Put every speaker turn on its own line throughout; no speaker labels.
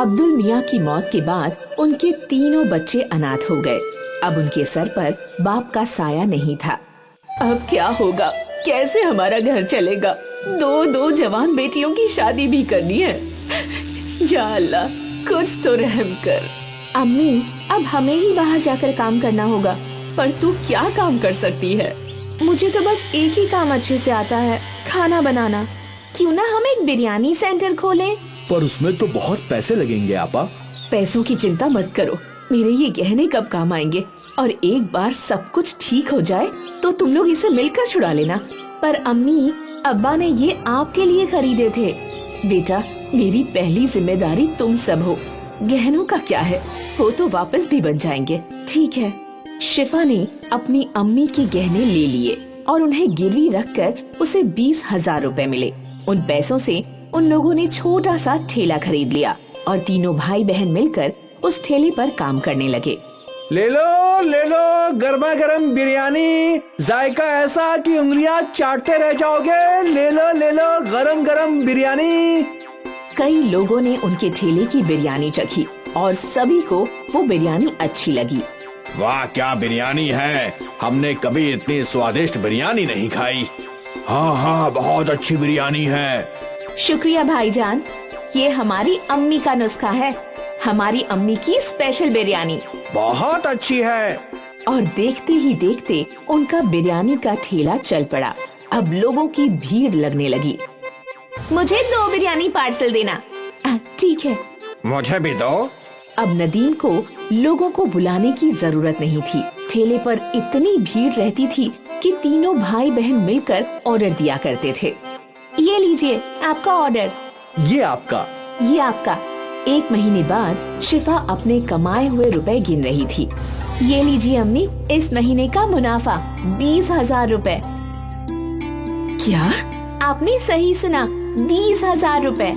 अब्दुल मियाँ की मौत के बाद उनके तीनों बच्चे अनाथ हो गए। अब उनके सर पर बाप का साया नहीं था। अब क्या होगा, कैसे हमारा घर चलेगा? दो जवान बेटियों की शादी भी करनी है। या अल्लाह, कुछ तो रहम कर। अम्मी, अब हमें ही बाहर जाकर काम करना होगा। पर तू क्या काम कर सकती है? मुझे तो बस एक ही काम अच्छे से आता है, खाना बनाना। क्यों ना हम एक बिरयानी सेंटर खोलें?
पर उसमें तो बहुत पैसे लगेंगे आपा।
पैसों की चिंता मत करो, मेरे ये गहने कब काम आएंगे। और एक बार सब कुछ ठीक हो जाए तो तुम लोग इसे मिलकर छुड़ा लेना। पर अम्मी, अब्बा ने ये आपके लिए खरीदे थे। बेटा, मेरी पहली जिम्मेदारी तुम सब हो। गहनों का क्या है, वो तो वापस भी बन जाएंगे। ठीक है। शिफा ने अपनी अम्मी के गहने ले लिए और उन्हें गिरवी रखकर उसे 20,000 रुपए मिले। उन पैसों से उन लोगों ने छोटा सा ठेला खरीद लिया और तीनों भाई बहन मिलकर उस ठेले पर काम करने लगे।
ले लो गर्मा गर्म बिरयानी, जायका ऐसा कि उंगलियां चाटते रह जाओगे। ले लो गरम गरम बिरयानी।
कई लोगों ने उनके ठेले की बिरयानी चखी और सभी को वो बिरयानी अच्छी लगी।
वाह, क्या बिरयानी है, हमने कभी इतनी स्वादिष्ट बिरयानी नहीं खाई। हाँ, बहुत अच्छी बिरयानी है।
शुक्रिया भाईजान, ये हमारी अम्मी का नुस्खा है, हमारी अम्मी की स्पेशल बिरयानी।
बहुत अच्छी है।
और देखते ही देखते उनका बिरयानी का ठेला चल पड़ा। अब लोगों की भीड़ लगने लगी। मुझे 2 बिरयानी पार्सल देना। ठीक है।
मुझे भी दो।
अब नदीम को लोगों को बुलाने की जरूरत नहीं थी। ठेले पर इतनी भीड़ रहती थी कि तीनों भाई बहन मिलकर ऑर्डर दिया करते थे। ये लीजिए आपका ऑर्डर।
ये आपका।
ये आपका। 1 महीने बाद शिफा अपने कमाए हुए रुपए गिन रही थी। ये लीजिए अम्मी, इस महीने का मुनाफा 20,000 रुपए। क्या? आपने सही सुना, 20,000 रुपए।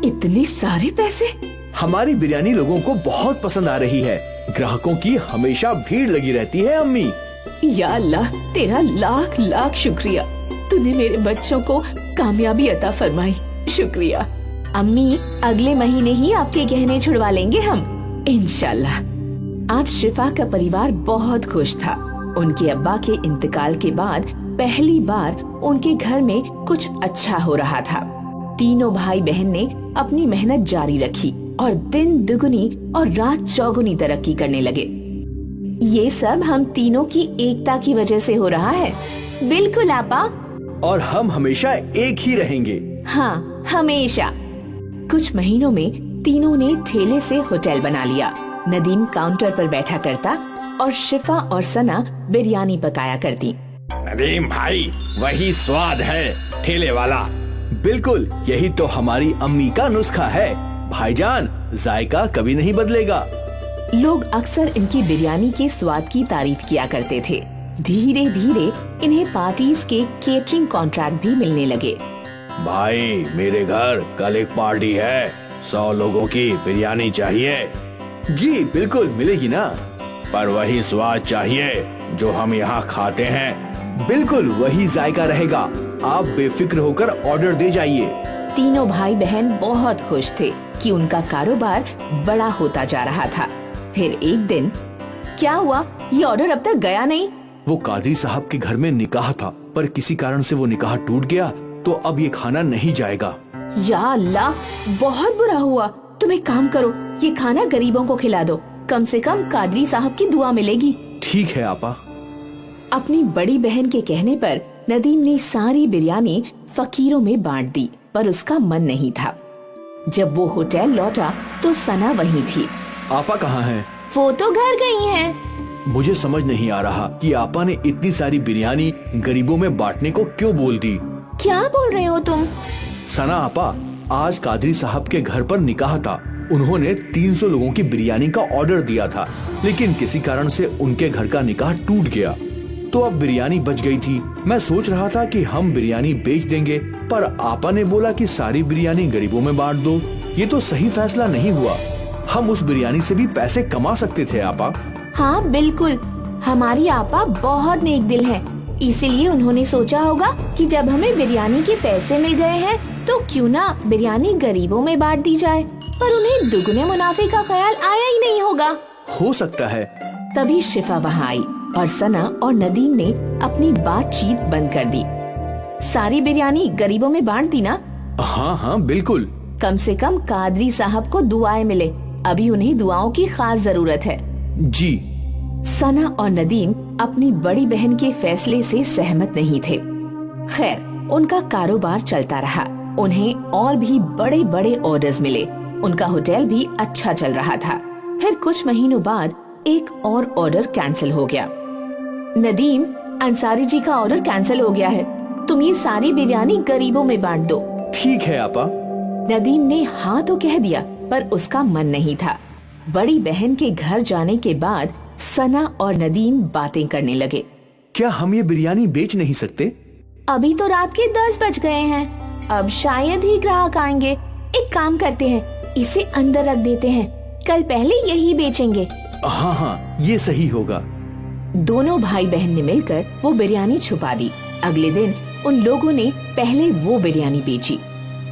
इतने सारे पैसे?
हमारी बिरयानी लोगों को बहुत पसंद आ रही है। ग्राहकों की हमेशा भीड़ लगी रहती है अम्मी।
या अल्लाह, तेरा लाख लाख शुक्रिया। तूने मेरे बच्चों को कामयाबी अता फरमाई। शुक्रिया अम्मी, अगले महीने ही आपके गहने छुड़वा लेंगे हम, इंशाल्लाह। आज शिफा का परिवार बहुत खुश था। उनके अब्बा के इंतकाल के बाद पहली बार उनके घर में कुछ अच्छा हो रहा था। तीनों भाई बहन ने अपनी मेहनत जारी रखी और दिन दुगुनी और रात चौगुनी तरक्की करने लगे। ये सब हम तीनों की एकता की वजह से हो रहा है। बिल्कुल आपा।
और हम हमेशा एक ही रहेंगे।
हाँ, हमेशा। कुछ महीनों में तीनों ने ठेले से होटल बना लिया। नदीम काउंटर पर बैठा करता और शिफा और सना बिरयानी पकाया करती।
नदीम भाई, वही स्वाद है ठेले वाला। बिल्कुल, यही तो हमारी अम्मी का नुस्खा है। भाईजान, जायका कभी नहीं बदलेगा।
लोग अक्सर इनकी बिरयानी के स्वाद की तारीफ किया करते थे। धीरे धीरे इन्हें पार्टीज के केटरिंग कॉन्ट्रैक्ट भी मिलने लगे।
भाई, मेरे घर कल एक पार्टी है, 100 लोगों की बिरयानी चाहिए। जी बिल्कुल मिलेगी ना, पर वही स्वाद चाहिए जो हम यहाँ खाते हैं। बिल्कुल वही जायका रहेगा, आप बेफिक्र होकर ऑर्डर दे जाइए।
तीनों भाई बहन बहुत खुश थे कि उनका कारोबार बड़ा होता जा रहा था। फिर एक दिन क्या हुआ, ये ऑर्डर अब तक गया नहीं।
वो कादरी साहब के घर में निकाह था, पर किसी कारण से वो निकाह टूट गया, तो अब ये खाना नहीं जाएगा।
या अल्लाह, बहुत बुरा हुआ। तुम एक काम करो, ये खाना गरीबों को खिला दो, कम से कम कादरी साहब की दुआ मिलेगी।
ठीक है आपा।
अपनी बड़ी बहन के कहने पर नदीम ने सारी बिरयानी फकीरों में बांट दी, पर उसका मन नहीं था। जब वो होटल लौटा तो सना वहीं थी।
आपा कहाँ हैं?
वो तो घर गई हैं।
मुझे समझ नहीं आ रहा कि आपा ने इतनी सारी बिरयानी गरीबों में बांटने को क्यों बोल दी।
क्या बोल रहे हो तुम?
सना आपा, आज कादरी साहब के घर पर निकाह था। उन्होंने 300 लोगों की बिरयानी का ऑर्डर दिया था, लेकिन किसी कारण से उनके घर का निकाह टूट गया, तो अब बिरयानी बच गई थी। मैं सोच रहा था कि हम बिरयानी बेच देंगे, पर आपा ने बोला कि सारी बिरयानी गरीबों में बांट दो। ये तो सही फैसला नहीं हुआ। हम उस बिरयानी से भी पैसे कमा सकते थे आपा।
हाँ बिल्कुल, हमारी आपा बहुत नेक दिल है, इसीलिए उन्होंने सोचा होगा कि जब हमें बिरयानी के पैसे मिल गए हैं तो क्यों ना बिरयानी गरीबों में बांट दी जाए। पर उन्हें दुगने मुनाफे का ख्याल आया ही नहीं होगा।
हो सकता है।
तभी शिफा वहाँ आई और सना और नदीम ने अपनी बातचीत बंद कर दी। सारी बिरयानी गरीबों में बांट दी ना?
हाँ हाँ बिल्कुल।
कम से कम कादरी साहब को दुआएं मिले, अभी उन्हें दुआओं की खास जरूरत है।
जी।
सना और नदीम अपनी बड़ी बहन के फैसले से सहमत नहीं थे। खैर, उनका कारोबार चलता रहा। उन्हें और भी बड़े बड़े ऑर्डर्स मिले। उनका होटल भी अच्छा चल रहा था। फिर कुछ महीनों बाद एक और ऑर्डर कैंसिल हो गया। नदीम, अंसारी जी का ऑर्डर कैंसिल हो गया है, तुम ये सारी बिरयानी गरीबों में बांट दो।
ठीक है आपा।
नदीम ने हाँ तो कह दिया, पर उसका मन नहीं था। बड़ी बहन के घर जाने के बाद सना और नदीम बातें करने लगे।
क्या हम ये बिरयानी बेच नहीं सकते?
अभी तो रात के 10 बज गए हैं, अब शायद ही ग्राहक आएंगे। एक काम करते हैं, इसे अंदर रख देते हैं, कल पहले यही बेचेंगे।
हाँ हाँ, ये सही होगा।
दोनों भाई बहन ने मिलकर वो बिरयानी छुपा दी। अगले दिन उन लोगों ने पहले वो बिरयानी बेची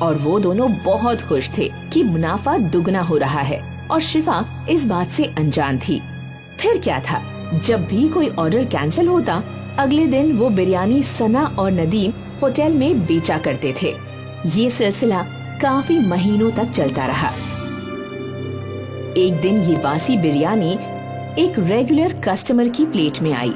और वो दोनों बहुत खुश थे कि मुनाफा दुगना हो रहा है, और शिफा इस बात से अनजान थी। फिर क्या था, जब भी कोई ऑर्डर कैंसिल होता, अगले दिन वो बिरयानी सना और नदीम होटल में बेचा करते थे। ये सिलसिला काफी महीनों तक चलता रहा। एक दिन ये बासी बिरयानी एक रेगुलर कस्टमर की प्लेट में आई।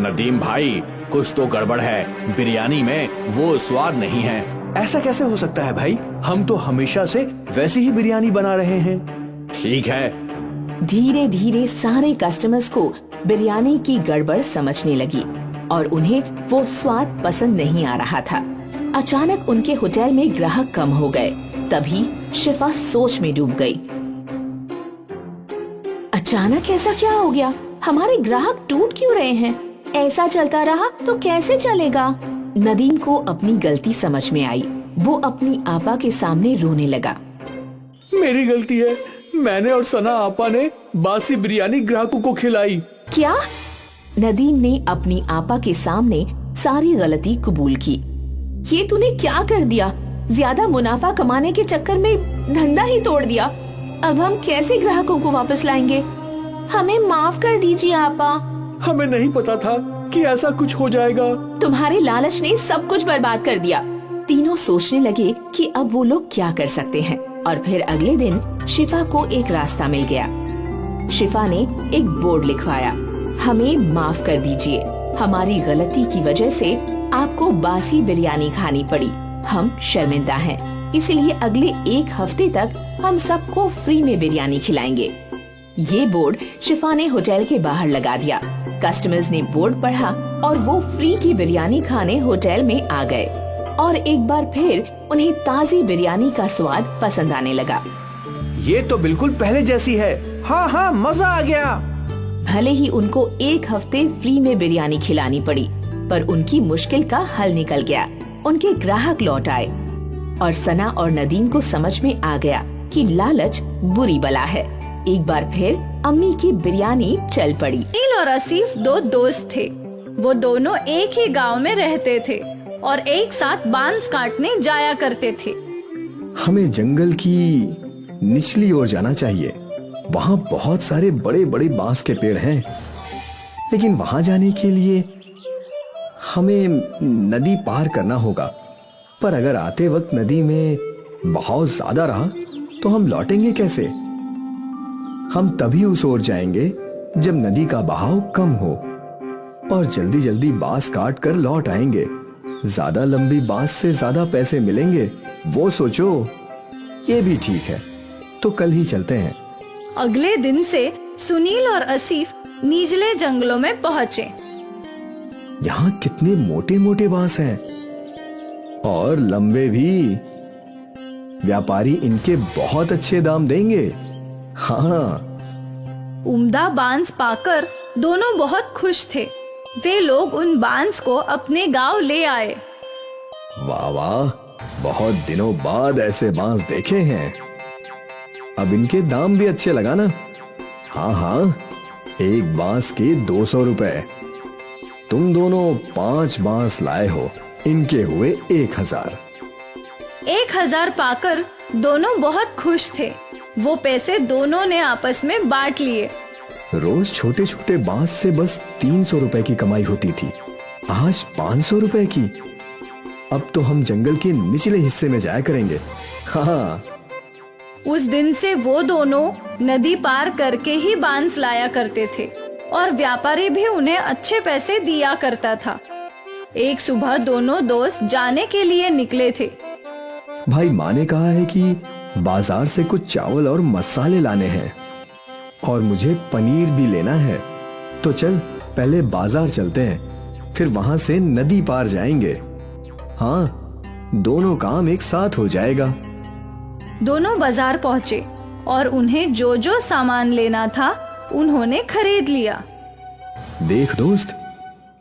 नदीम भाई, कुछ तो गड़बड़ है, बिरयानी में वो स्वाद नहीं है। ऐसा कैसे हो सकता है भाई? हम तो हमेशा से वैसी ही बिरयानी बना रहे हैं। ठीक है।
धीरे धीरे सारे कस्टमर्स को बिरयानी की गड़बड़ समझने लगी और उन्हें वो स्वाद पसंद नहीं आ रहा था। अचानक उनके होटल में ग्राहक कम हो गए। तभी शिफा सोच में डूब गई। अचानक ऐसा क्या हो गया? हमारे ग्राहक टूट क्यों रहे हैं? ऐसा चलता रहा तो कैसे चलेगा? नदीम को अपनी गलती समझ में आई। वो अपनी आपा के सामने रोने लगा।
मेरी गलती है, मैंने और सना आपा ने बासी बिरयानी ग्राहकों को खिलाई।
क्या? नदीम ने अपनी आपा के सामने सारी गलती कबूल की। ये तूने क्या कर दिया? ज्यादा मुनाफा कमाने के चक्कर में धंधा ही तोड़ दिया। अब हम कैसे ग्राहकों को वापस लाएंगे? हमें माफ कर दीजिए आपा।
हमें नहीं पता था कि ऐसा कुछ हो जाएगा।
तुम्हारे लालच ने सब कुछ बर्बाद कर दिया। तीनों सोचने लगे कि अब वो लोग क्या कर सकते हैं, और फिर अगले दिन शिफा को एक रास्ता मिल गया। शिफा ने एक बोर्ड लिखवाया, हमें माफ कर दीजिए, हमारी गलती की वजह से आपको बासी बिरयानी खानी पड़ी। हम शर्मिंदा हैं, इसलिए अगले एक हफ्ते तक हम सबको फ्री में बिरयानी खिलाएंगे। ये बोर्ड शिफा ने होटल के बाहर लगा दिया। कस्टमर्स ने बोर्ड पढ़ा और वो फ्री की बिरयानी खाने होटल में आ गए, और एक बार फिर उन्हें ताज़ी बिरयानी का स्वाद पसंद आने लगा।
ये तो बिल्कुल पहले जैसी है। हाँ हाँ, मजा आ गया।
भले ही उनको एक हफ्ते फ्री में बिरयानी खिलानी पड़ी, पर उनकी मुश्किल का हल निकल गया। उनके ग्राहक लौट आए और सना और नदीम को समझ में आ गया कि लालच बुरी बला है। एक बार फिर अम्मी की बिरयानी चल पड़ी।
नील और आसिफ दो दोस्त थे। वो दोनों एक ही गांव में रहते थे और एक साथ बांस काटने जाया करते थे।
हमें जंगल की निचली ओर जाना चाहिए। वहाँ बहुत सारे बड़े बड़े बांस के पेड़ हैं, लेकिन वहाँ जाने के लिए हमें नदी पार करना होगा। पर अगर आते वक्त नदी में बहाव ज्यादा रहा तो हम लौटेंगे कैसे? हम तभी उस ओर जाएंगे जब नदी का बहाव कम हो, और जल्दी जल्दी बांस काट कर लौट आएंगे। ज्यादा लंबी बांस से ज्यादा पैसे मिलेंगे, वो सोचो। ये भी ठीक है, तो कल ही चलते हैं।
अगले दिन से सुनील और आसिफ निचले जंगलों में पहुँचे।
यहाँ कितने मोटे मोटे बांस हैं और लंबे भी। व्यापारी इनके बहुत अच्छे दाम देंगे। हाँ।
उम्दा बांस पाकर दोनों बहुत खुश थे। वे लोग उन बांस को अपने गांव ले आए।
वाह वाह, बहुत दिनों बाद ऐसे बांस देखे हैं। अब इनके दाम भी अच्छे लगाना। हाँ हाँ, एक बांस के 200 रुपए। तुम दोनों 5 बांस लाए हो, इनके हुए 1000।
1000 पाकर दोनों बहुत खुश थे। वो पैसे दोनों ने आपस में बांट लिए।
रोज छोटे छोटे बांस से बस 300 रुपए की कमाई होती थी, आज 500 रुपए की। अब तो हम जंगल के निचले हिस्से में जाया करेंगे। हाँ,
उस दिन से वो दोनों नदी पार करके ही बांस लाया करते थे और व्यापारी भी उन्हें अच्छे पैसे दिया करता था। एक सुबह दोनों दोस्त जाने के लिए निकले थे।
भाई माँ ने कहा है कि बाजार से कुछ चावल और मसाले लाने हैं और मुझे पनीर भी लेना है। तो चल पहले बाजार चलते हैं, फिर वहां से नदी पार जाएंगे। हाँ, दोनों काम एक साथ हो जाएगा।
दोनों बाजार पहुंचे और उन्हें जो जो सामान लेना था उन्होंने खरीद लिया।
देख दोस्त,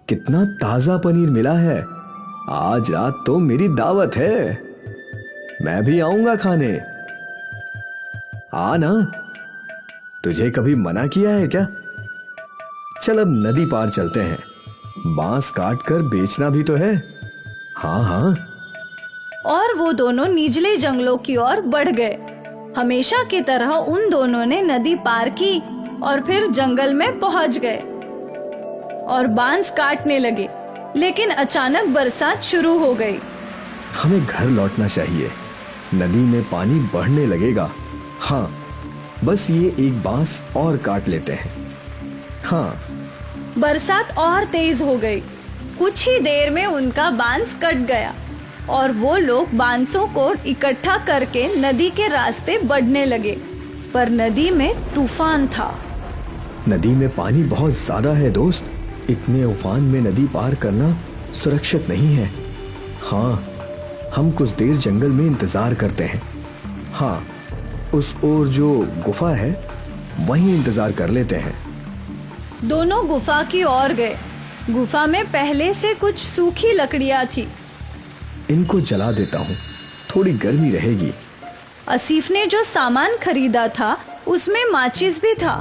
कितना ताजा पनीर मिला है। आज रात तो मेरी दावत है, मैं भी आऊंगा खाने। आ ना, तुझे कभी मना किया है क्या? चल अब नदी पार चलते हैं, बांस काट कर बेचना भी तो है। हाँ हाँ।
और वो दोनों निचले जंगलों की ओर बढ़ गए। हमेशा की तरह उन दोनों ने नदी पार की और फिर जंगल में पहुंच गए और बांस काटने लगे। लेकिन अचानक बरसात शुरू हो गई।
हमें घर लौटना चाहिए, नदी में पानी बढ़ने लगेगा। हाँ, बस ये एक बांस और काट लेते हैं। हाँ।
बरसात और तेज हो गई। कुछ ही देर में उनका बांस कट गया और वो लोग बांसों को इकट्ठा करके नदी के रास्ते बढ़ने लगे। पर नदी में तूफान था।
नदी में पानी बहुत ज्यादा है दोस्त, इतने उफान में नदी पार करना सुरक्षित नहीं है। हाँ, हम कुछ देर जंगल में इंतजार करते हैं। हाँ, उस ओर जो गुफा है वहीं इंतजार कर लेते हैं।
दोनों गुफा की ओर गए। गुफा में पहले से कुछ सूखी लकड़ियां थी।
इनको जला देता हूँ, थोड़ी गर्मी रहेगी।
आसिफ ने जो सामान खरीदा था उसमें माचिस भी था।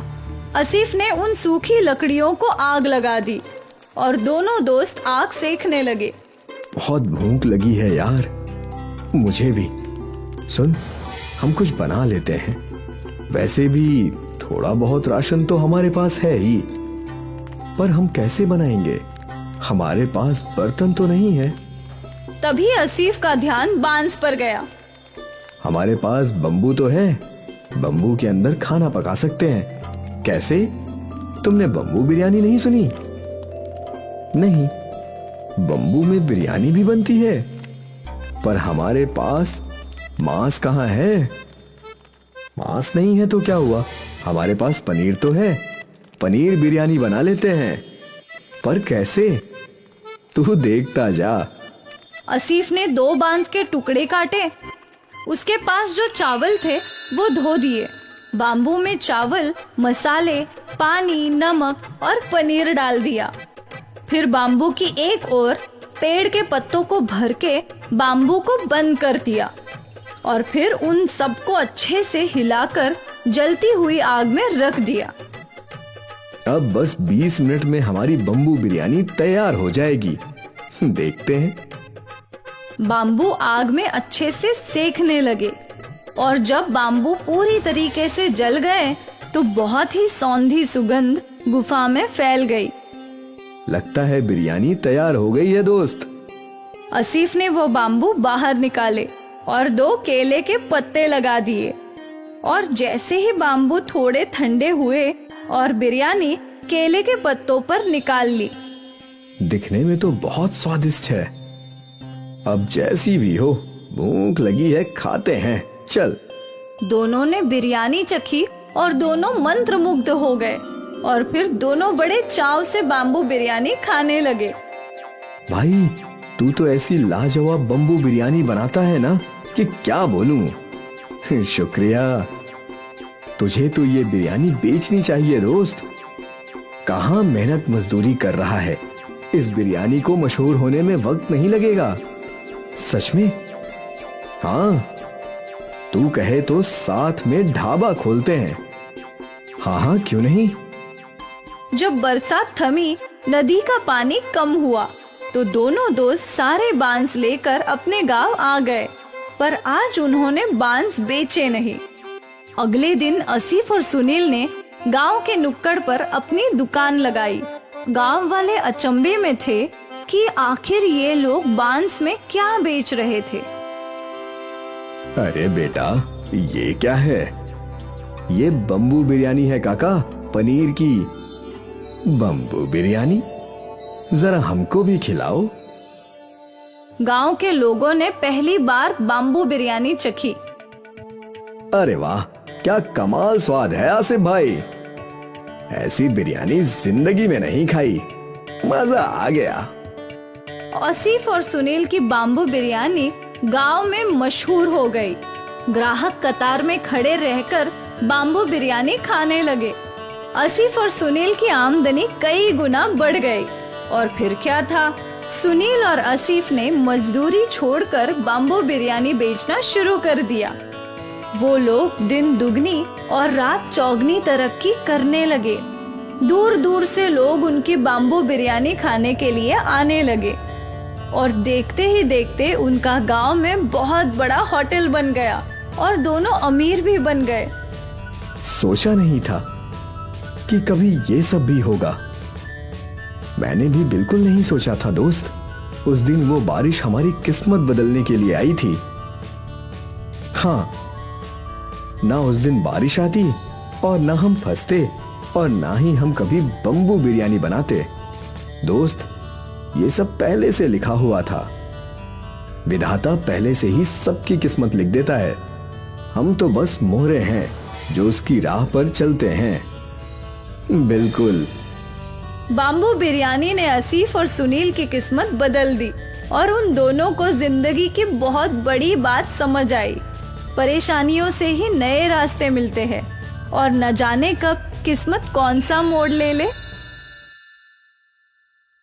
आसिफ ने उन सूखी लकड़ियों को आग लगा दी और दोनों दोस्त आग सेकने लगे।
बहुत भूख लगी है यार, मुझे भी। सुन, हम कुछ बना लेते हैं। वैसे भी थोड़ा बहुत राशन तो हमारे पास है ही, पर हम कैसे बनाएंगे? हमारे पास बर्तन तो नहीं है।
तभी आसिफ का ध्यान बांस पर गया।
हमारे पास बम्बू तो है, बम्बू के अंदर खाना पका सकते हैं। कैसे? तुमने बम्बू बिरयानी नहीं सुनी? नहीं, बम्बू में बिरयानी भी बनती है, पर हमारे पास मांस कहाँ है? मांस नहीं है तो क्या हुआ, हमारे पास पनीर तो है, पनीर बिरयानी बना लेते हैं। पर कैसे? तू देखता जा।
आसिफ ने 2 बांस के टुकड़े काटे। उसके पास जो चावल थे वो धो दिए। बाम्बू में चावल, मसाले, पानी, नमक और पनीर डाल दिया। फिर बाम्बू की एक ओर पेड़ के पत्तों को भर के बाम्बू को बंद कर दिया और फिर उन सबको अच्छे से हिलाकर जलती हुई आग में रख दिया।
अब बस 20 मिनट में हमारी बम्बू बिरयानी तैयार हो जाएगी। देखते हैं।
बाम्बू आग में अच्छे से सेकने लगे और जब बाम्बू पूरी तरीके से जल गए तो बहुत ही सौंधी सुगंध गुफा में फैल गई।
लगता है बिरयानी तैयार हो गई है दोस्त।
आसिफ ने वो बाम्बू बाहर निकाले और 2 केले के पत्ते लगा दिए और जैसे ही बाम्बू थोड़े ठंडे हुए और बिरयानी केले के पत्तों पर निकाल ली।
दिखने में तो बहुत स्वादिष्ट है। अब जैसी भी हो, भूख लगी है, खाते हैं। चल।
दोनों ने बिरयानी चखी और दोनों मंत्रमुग्ध हो गए और फिर दोनों बड़े चाव से बाम्बू बिरयानी खाने लगे।
भाई, तू तो ऐसी लाजवाब बम्बू बिरयानी बनाता है ना कि क्या बोलूं। शुक्रिया। तुझे तो ये बिरयानी बेचनी चाहिए दोस्त। कहाँ मेहनत मजदूरी कर रहा है, इस बिरयानी को मशहूर होने में वक्त नहीं लगेगा। सच में? हाँ, तू कहे तो साथ में ढाबा खोलते हैं। हाँ हाँ, क्यों नहीं।
जब बरसात थमी, नदी का पानी कम हुआ तो दोनों दोस्त सारे बांस लेकर अपने गांव आ गए पर आज उन्होंने बांस बेचे नहीं। अगले दिन आसिफ और सुनील ने गांव के नुक्कड़ पर अपनी दुकान लगाई। गांव वाले अचंभे में थे कि आखिर ये लोग बांस में क्या बेच रहे थे।
अरे बेटा, ये क्या है? ये बम्बू बिरयानी है काका, पनीर की। बम्बू बिरयानी? जरा हमको भी खिलाओ।
गांव के लोगों ने पहली बार बाम्बू बिरयानी चखी।
अरे वाह, क्या कमाल स्वाद है आसिफ भाई। ऐसी बिरयानी जिंदगी में नहीं खाई, मजा आ गया।
आसिफ और सुनील की बाम्बू बिरयानी गांव में मशहूर हो गई। ग्राहक कतार में खड़े रहकर बाम्बू बिरयानी खाने लगे। आसिफ और सुनील की आमदनी कई गुना बढ़ गई। और फिर क्या था, सुनील और आसिफ ने मजदूरी छोड़कर बाम्बू बिरयानी बेचना शुरू कर दिया। वो लोग दिन दुगनी और रात चौगनी तरक्की करने लगे। दूर दूर से लोग उनकी बाम्बू बिरयानी खाने के लिए आने लगे और देखते ही देखते उनका गांव में बहुत बड़ा होटल बन गया और दोनों अमीर भी बन गए।
सोचा नहीं था कि कभी ये सब भी होगा। मैंने भी बिल्कुल नहीं सोचा था दोस्त। उस दिन वो बारिश हमारी किस्मत बदलने के लिए आई थी। हाँ, ना उस दिन बारिश आती और ना हम फंसते और ना ही हम कभी बम्बू बिरयानी बनाते। दोस्त, ये सब पहले से लिखा हुआ था। विधाता पहले से ही सबकी किस्मत लिख देता है। हम तो बस मोहरे हैं जो उसकी राह पर चलते हैं। बिल्कुल।
बाम्बू बिरयानी ने आसिफ और सुनील की किस्मत बदल दी और उन दोनों को जिंदगी की बहुत बड़ी बात समझ आई। परेशानियों से ही नए रास्ते मिलते हैं और न जाने कब किस्मत कौन सा मोड़ ले ले।